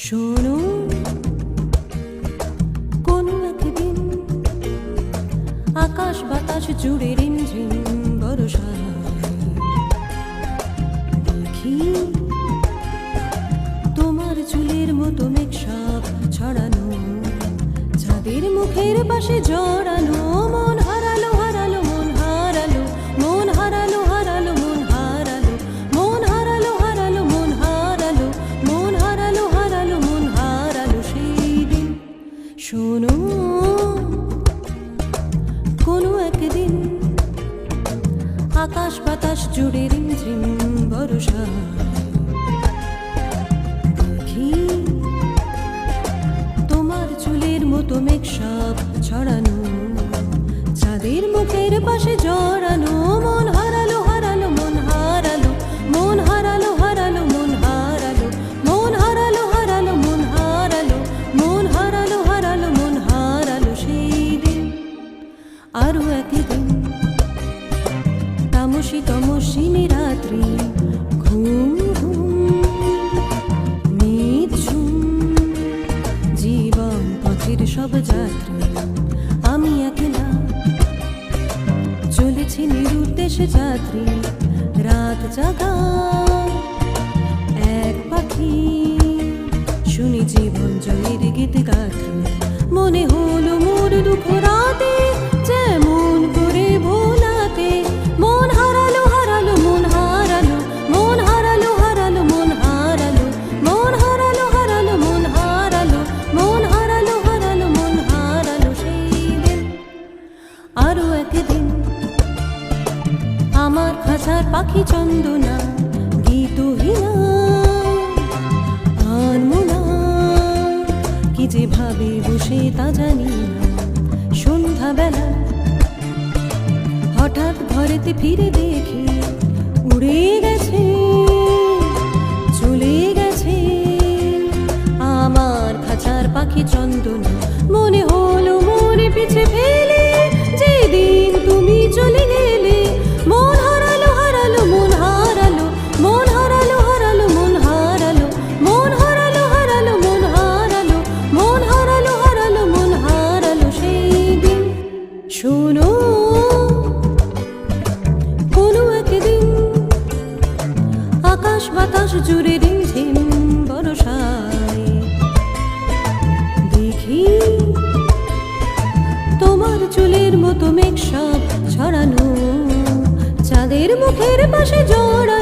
শোনো কোন একদিন আকাশ বাতাস জুড়ে রিমঝিম বর্ষা দেখি তোমার চুলের মতো মেঘসাপ ছড়ানো, চাঁদের মুখের পাশে জড়ানো। মন হারালো হারালো মন হারালো, মন হারালো হারালো মন হারালো, মন হারালো হারালো মন হারালো, মন হারালো হারালো মন হারালো সেই দিন। শোনো কোনো একদিন আকাশ বাতাস জুড়ে রিমঝিম বর্ষা দেখি তোমার চুলের মতো মেঘসাপ ছড়ানো, চাঁদের মুখের পাশে জড়ানো। মন হারালো হারালো মন হারালো, মন হারালো হারালো মন হারালো, মন হারালো হারালো মন হারালো, মন হারালো হারালো মন হারালো সেই দিন। আরো একদিন তামসী তমসিনী রাত্রি, ঘুম ঘুম নিঝুম জীবন পথের সব যাত্রী। আমি একলা চলেছি নিরুদ্দেশে যাত্রী, রাত জাগা এক পাখি, শুনি জীবন জয়ের গীত গাথি। মনে হলো মোর দুঃখ রাতে যেমন করে ভোলাতে। মন হারালো হারালো মন হারালো, মন হারালো হারালো মন হারালো, মন হারালো হারালো মন হারালো, মন হারালো হারালো মন হারালো সেই দিন। আরো একদিন আমার খাঁচার পাখি চন্দনা গীতহীনা আনমোনা, কি যে ভাবে বসে তা জানি না। সন্ধ্যাবেলা হঠাৎ ঘরেতে ফিরে দেখি উড়ে গেছে চলে গেছে আমার খাঁচার পাখি চন্দনা। মনে হলো মনে পিছে ফেলে যেদিন তুমি চলে গেলে। মন হারালো হারালো মন হারালো, মন হারালো হারালো মন হারালো, মন হারালো হারালো মন হারালো, মন হারালো হারালো মন হারালো সেই দিন। শোনো কোনো একদিন আকাশ বাতাস জুড়ে রিমঝিম বর্ষায় দেখি তোমার চুলের মতো মেঘসাপ ছড়ানো, চাঁদের মুখের পাশে জড়ানো।